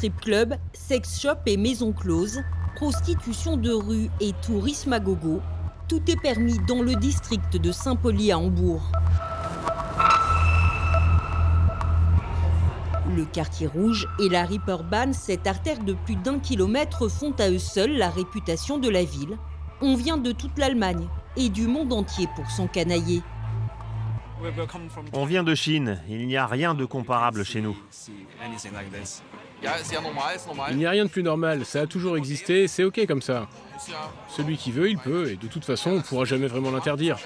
strip club, sex shop et maisons closes, prostitution de rue et tourisme à gogo, tout est permis dans le district de Saint-Pauli à Hambourg. Le quartier rouge et la Reeperbahn, cette artère de plus d'1 kilomètre, font à eux seuls la réputation de la ville. On vient de toute l'Allemagne et du monde entier pour s'encanailler. On vient de Chine, il n'y a rien de comparable chez nous. Il n'y a rien de plus normal, ça a toujours existé, c'est ok comme ça. Celui qui veut, il peut, et de toute façon, on ne pourra jamais vraiment l'interdire.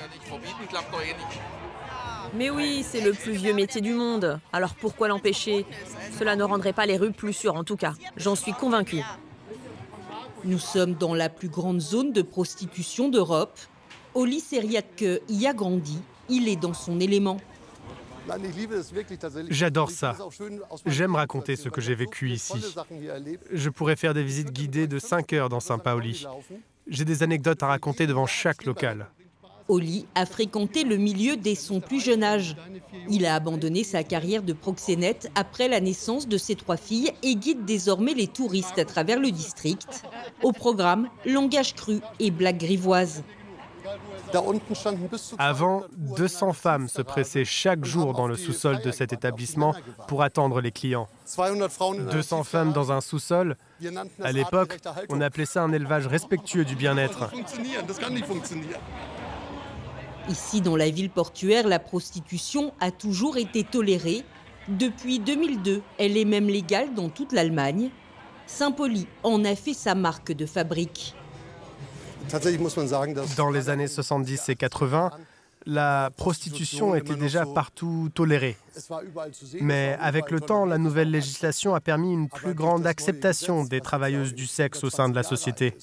Mais oui, c'est le plus vieux métier du monde. Alors pourquoi l'empêcher? Cela ne rendrait pas les rues plus sûres en tout cas. J'en suis convaincue. Nous sommes dans la plus grande zone de prostitution d'Europe. Olli Seriatke y a grandi. Il est dans son élément. J'adore ça. J'aime raconter ce que j'ai vécu ici. Je pourrais faire des visites guidées de 5 heures dans Saint-Pauli. J'ai des anecdotes à raconter devant chaque local. Olli a fréquenté le milieu dès son plus jeune âge. Il a abandonné sa carrière de proxénète après la naissance de ses 3 filles et guide désormais les touristes à travers le district. Au programme, langage cru et blagues grivoises. Avant, 200 femmes se pressaient chaque jour dans le sous-sol de cet établissement pour attendre les clients. 200 femmes dans un sous-sol, à l'époque, on appelait ça un élevage respectueux du bien-être. Ici, dans la ville portuaire, la prostitution a toujours été tolérée. Depuis 2002, elle est même légale dans toute l'Allemagne. Saint-Pauli en a fait sa marque de fabrique. Dans les années 70 et 80, la prostitution était déjà partout tolérée. Mais avec le temps, la nouvelle législation a permis une plus grande acceptation des travailleuses du sexe au sein de la société.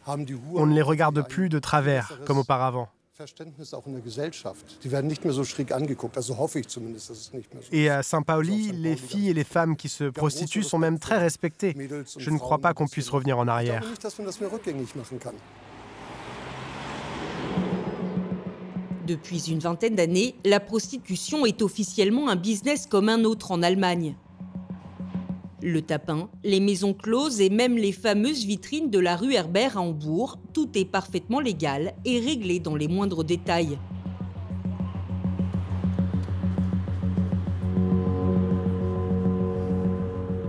On ne les regarde plus de travers comme auparavant. Et à Saint-Pauli, les filles et les femmes qui se prostituent sont même très respectées. Je ne crois pas qu'on puisse revenir en arrière. Depuis une vingtaine d'années, la prostitution est officiellement un business comme un autre en Allemagne. Le tapin, les maisons closes et même les fameuses vitrines de la rue Herbert à Hambourg, tout est parfaitement légal et réglé dans les moindres détails.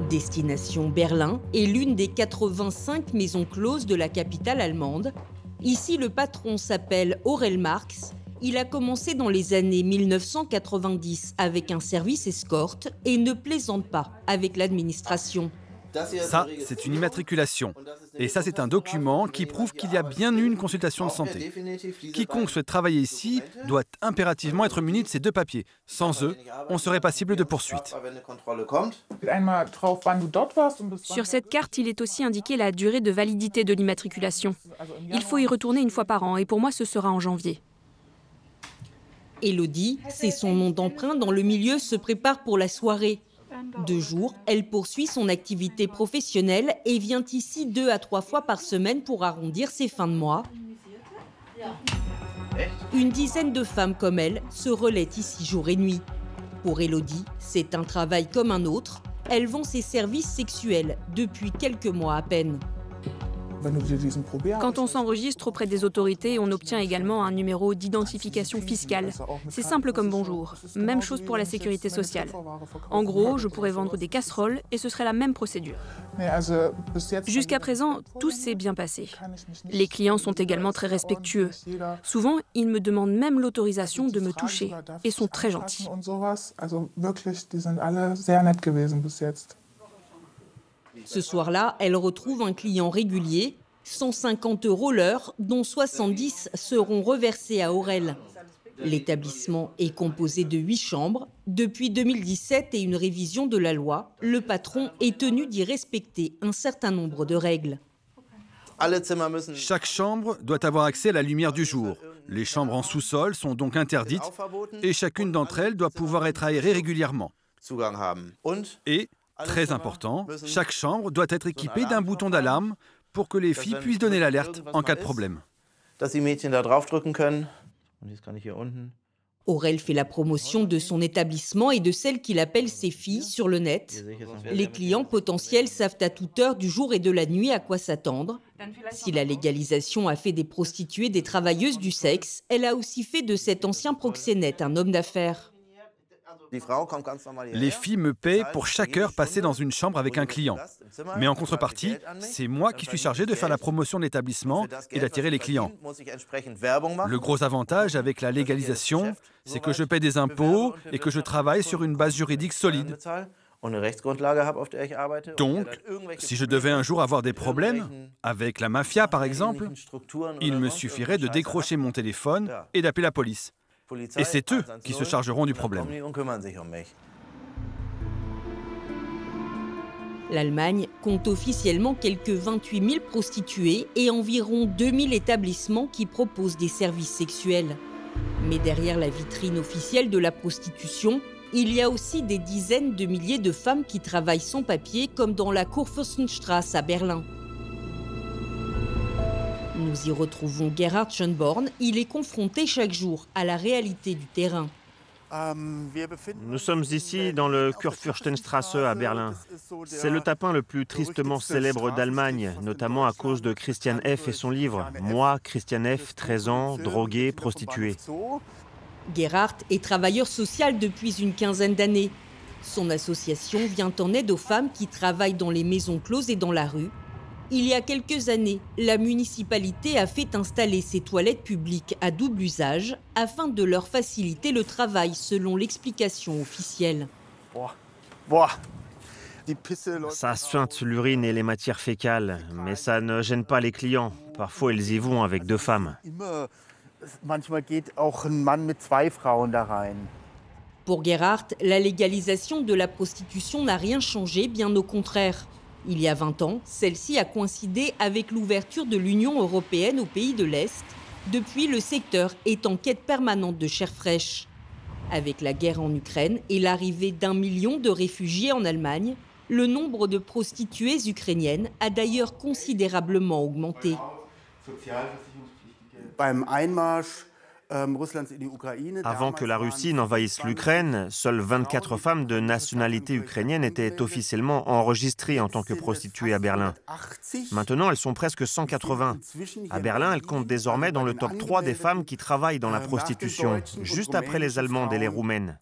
Destination Berlin est l'une des 85 maisons closes de la capitale allemande. Ici, le patron s'appelle Aurel Marx. Il a commencé dans les années 1990 avec un service escorte et ne plaisante pas avec l'administration. Ça, c'est une immatriculation. Et ça, c'est un document qui prouve qu'il y a bien eu une consultation de santé. Quiconque souhaite travailler ici doit impérativement être muni de ces 2 papiers. Sans eux, on serait passible de poursuites. Sur cette carte, il est aussi indiqué la durée de validité de l'immatriculation. Il faut y retourner 1 fois par an et pour moi, ce sera en janvier. Élodie, c'est son nom d'emprunt dans le milieu, se prépare pour la soirée. 2 jours, elle poursuit son activité professionnelle et vient ici 2 à 3 fois par semaine pour arrondir ses fins de mois. Une dizaine de femmes comme elle se relaient ici jour et nuit. Pour Élodie, c'est un travail comme un autre. Elle vend ses services sexuels depuis quelques mois à peine. Quand on s'enregistre auprès des autorités, on obtient également un numéro d'identification fiscale. C'est simple comme bonjour. Même chose pour la sécurité sociale. En gros, je pourrais vendre des casseroles et ce serait la même procédure. Jusqu'à présent, tout s'est bien passé. Les clients sont également très respectueux. Souvent, ils me demandent même l'autorisation de me toucher et sont très gentils. Ce soir-là, elle retrouve un client régulier, 150 € l'heure, dont 70 seront reversés à Aurel. L'établissement est composé de 8 chambres. Depuis 2017 et une révision de la loi, le patron est tenu d'y respecter un certain nombre de règles. Chaque chambre doit avoir accès à la lumière du jour. Les chambres en sous-sol sont donc interdites et chacune d'entre elles doit pouvoir être aérée régulièrement. Et, très important, chaque chambre doit être équipée d'un bouton d'alarme pour que les filles puissent donner l'alerte en cas de problème. Aurel fait la promotion de son établissement et de celle qu'il appelle ses filles sur le net. Les clients potentiels savent à toute heure du jour et de la nuit à quoi s'attendre. Si la légalisation a fait des prostituées des travailleuses du sexe, elle a aussi fait de cet ancien proxénète un homme d'affaires. Les filles me paient pour chaque heure passée dans une chambre avec un client. Mais en contrepartie, c'est moi qui suis chargé de faire la promotion de l'établissement et d'attirer les clients. Le gros avantage avec la légalisation, c'est que je paie des impôts et que je travaille sur une base juridique solide. Donc, si je devais un jour avoir des problèmes, avec la mafia par exemple, il me suffirait de décrocher mon téléphone et d'appeler la police. Et c'est eux qui se chargeront du problème. L'Allemagne compte officiellement quelques 28 000 prostituées et environ 2 000 établissements qui proposent des services sexuels. Mais derrière la vitrine officielle de la prostitution, il y a aussi des dizaines de milliers de femmes qui travaillent sans papier, comme dans la Kurfürstenstraße à Berlin. Nous y retrouvons Gerhard Schönborn. Il est confronté chaque jour à la réalité du terrain. Nous sommes ici dans le Kurfürstenstraße à Berlin. C'est le tapin le plus tristement célèbre d'Allemagne, notamment à cause de Christian F. et son livre « Moi, Christian F., 13 ans, drogué, prostitué ». Gerhard est travailleur social depuis une quinzaine d'années. Son association vient en aide aux femmes qui travaillent dans les maisons closes et dans la rue. Il y a quelques années, la municipalité a fait installer ces toilettes publiques à double usage afin de leur faciliter le travail, selon l'explication officielle. Ça suinte l'urine et les matières fécales, mais ça ne gêne pas les clients. Parfois, ils y vont avec 2 femmes. Pour Gerhard, la légalisation de la prostitution n'a rien changé, bien au contraire. Il y a 20 ans, celle-ci a coïncidé avec l'ouverture de l'Union européenne aux pays de l'Est. Depuis, le secteur est en quête permanente de chair fraîche. Avec la guerre en Ukraine et l'arrivée d'1 million de réfugiés en Allemagne, le nombre de prostituées ukrainiennes a d'ailleurs considérablement augmenté. Avant que la Russie n'envahisse l'Ukraine, seules 24 femmes de nationalité ukrainienne étaient officiellement enregistrées en tant que prostituées à Berlin. Maintenant, elles sont presque 180. À Berlin, elles comptent désormais dans le top 3 des femmes qui travaillent dans la prostitution, juste après les Allemandes et les Roumaines.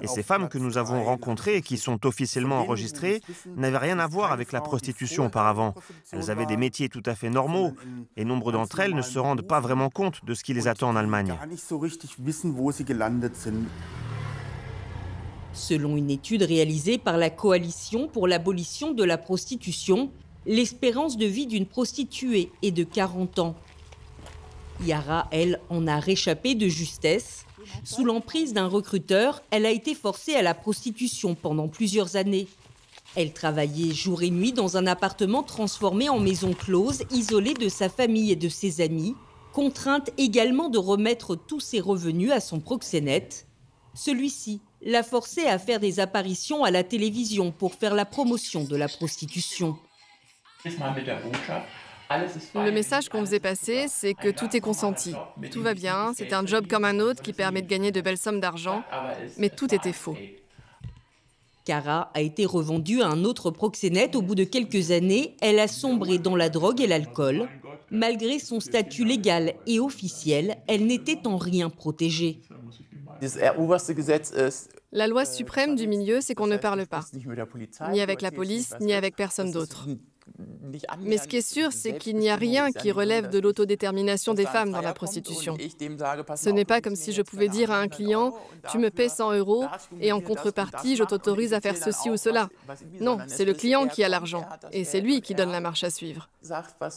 Et ces femmes que nous avons rencontrées et qui sont officiellement enregistrées n'avaient rien à voir avec la prostitution auparavant. Elles avaient des métiers tout à fait normaux et nombre d'entre elles ne se rendent pas vraiment compte de ce qui les attend en Allemagne. Selon une étude réalisée par la Coalition pour l'abolition de la prostitution, l'espérance de vie d'une prostituée est de 40 ans. Yara, elle, en a réchappé de justesse. Sous l'emprise d'un recruteur, elle a été forcée à la prostitution pendant plusieurs années. Elle travaillait jour et nuit dans un appartement transformé en maison close, isolée de sa famille et de ses amis, contrainte également de remettre tous ses revenus à son proxénète. Celui-ci l'a forcée à faire des apparitions à la télévision pour faire la promotion de la prostitution. Le message qu'on faisait passer, c'est que tout est consenti. Tout va bien, c'est un job comme un autre qui permet de gagner de belles sommes d'argent, mais tout était faux. Cara a été revendue à un autre proxénète au bout de quelques années. Elle a sombré dans la drogue et l'alcool. Malgré son statut légal et officiel, elle n'était en rien protégée. La loi suprême du milieu, c'est qu'on ne parle pas, ni avec la police, ni avec personne d'autre. Mais ce qui est sûr, c'est qu'il n'y a rien qui relève de l'autodétermination des femmes dans la prostitution. Ce n'est pas comme si je pouvais dire à un client « tu me paies 100 € et en contrepartie, je t'autorise à faire ceci ou cela ». Non, c'est le client qui a l'argent et c'est lui qui donne la marche à suivre.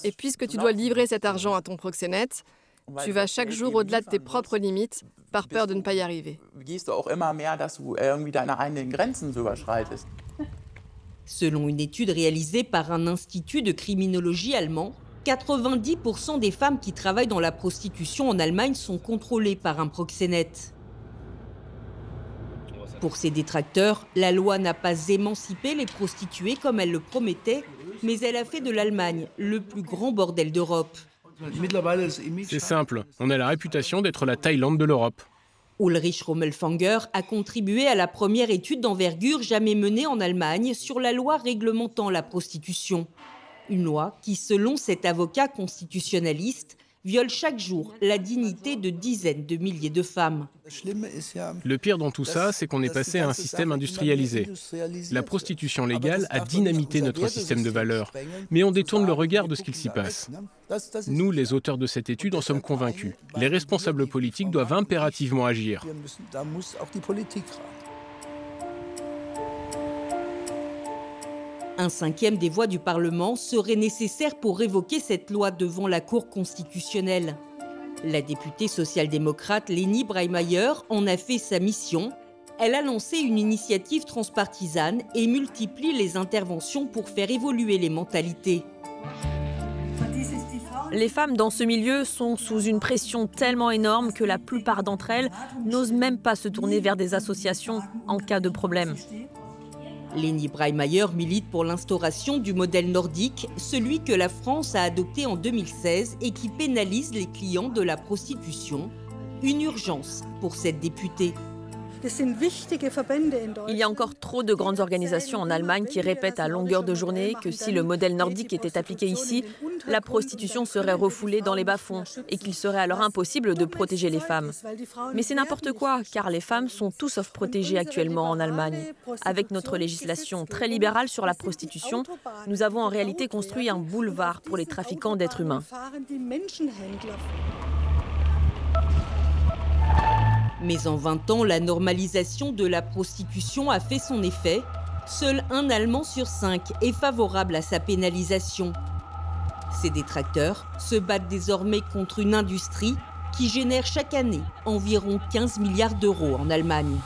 Et puisque tu dois livrer cet argent à ton proxénète, tu vas chaque jour au-delà de tes propres limites par peur de ne pas y arriver. Selon une étude réalisée par un institut de criminologie allemand, 90% des femmes qui travaillent dans la prostitution en Allemagne sont contrôlées par un proxénète. Pour ses détracteurs, la loi n'a pas émancipé les prostituées comme elle le promettait, mais elle a fait de l'Allemagne le plus grand bordel d'Europe. C'est simple, on a la réputation d'être la Thaïlande de l'Europe. Ulrich Rommelfanger a contribué à la première étude d'envergure jamais menée en Allemagne sur la loi réglementant la prostitution. Une loi qui, selon cet avocat constitutionnaliste, viole chaque jour la dignité de dizaines de milliers de femmes. Le pire dans tout ça, c'est qu'on est passé à un système industrialisé. La prostitution légale a dynamité notre système de valeurs, mais on détourne le regard de ce qu'il s'y passe. Nous, les auteurs de cette étude, en sommes convaincus. Les responsables politiques doivent impérativement agir. Un cinquième des voix du Parlement serait nécessaire pour révoquer cette loi devant la Cour constitutionnelle. La députée social-démocrate Leni Breimeyer en a fait sa mission. Elle a lancé une initiative transpartisane et multiplie les interventions pour faire évoluer les mentalités. Les femmes dans ce milieu sont sous une pression tellement énorme que la plupart d'entre elles n'osent même pas se tourner vers des associations en cas de problème. Leni Breimeyer milite pour l'instauration du modèle nordique, celui que la France a adopté en 2016 et qui pénalise les clients de la prostitution. Une urgence pour cette députée. Il y a encore trop de grandes organisations en Allemagne qui répètent à longueur de journée que si le modèle nordique était appliqué ici, la prostitution serait refoulée dans les bas-fonds et qu'il serait alors impossible de protéger les femmes. Mais c'est n'importe quoi, car les femmes sont tout sauf protégées actuellement en Allemagne. Avec notre législation très libérale sur la prostitution, nous avons en réalité construit un boulevard pour les trafiquants d'êtres humains. Mais en 20 ans, la normalisation de la prostitution a fait son effet. Seul un Allemand sur 5 est favorable à sa pénalisation. Ses détracteurs se battent désormais contre une industrie qui génère chaque année environ 15 milliards d'euros en Allemagne.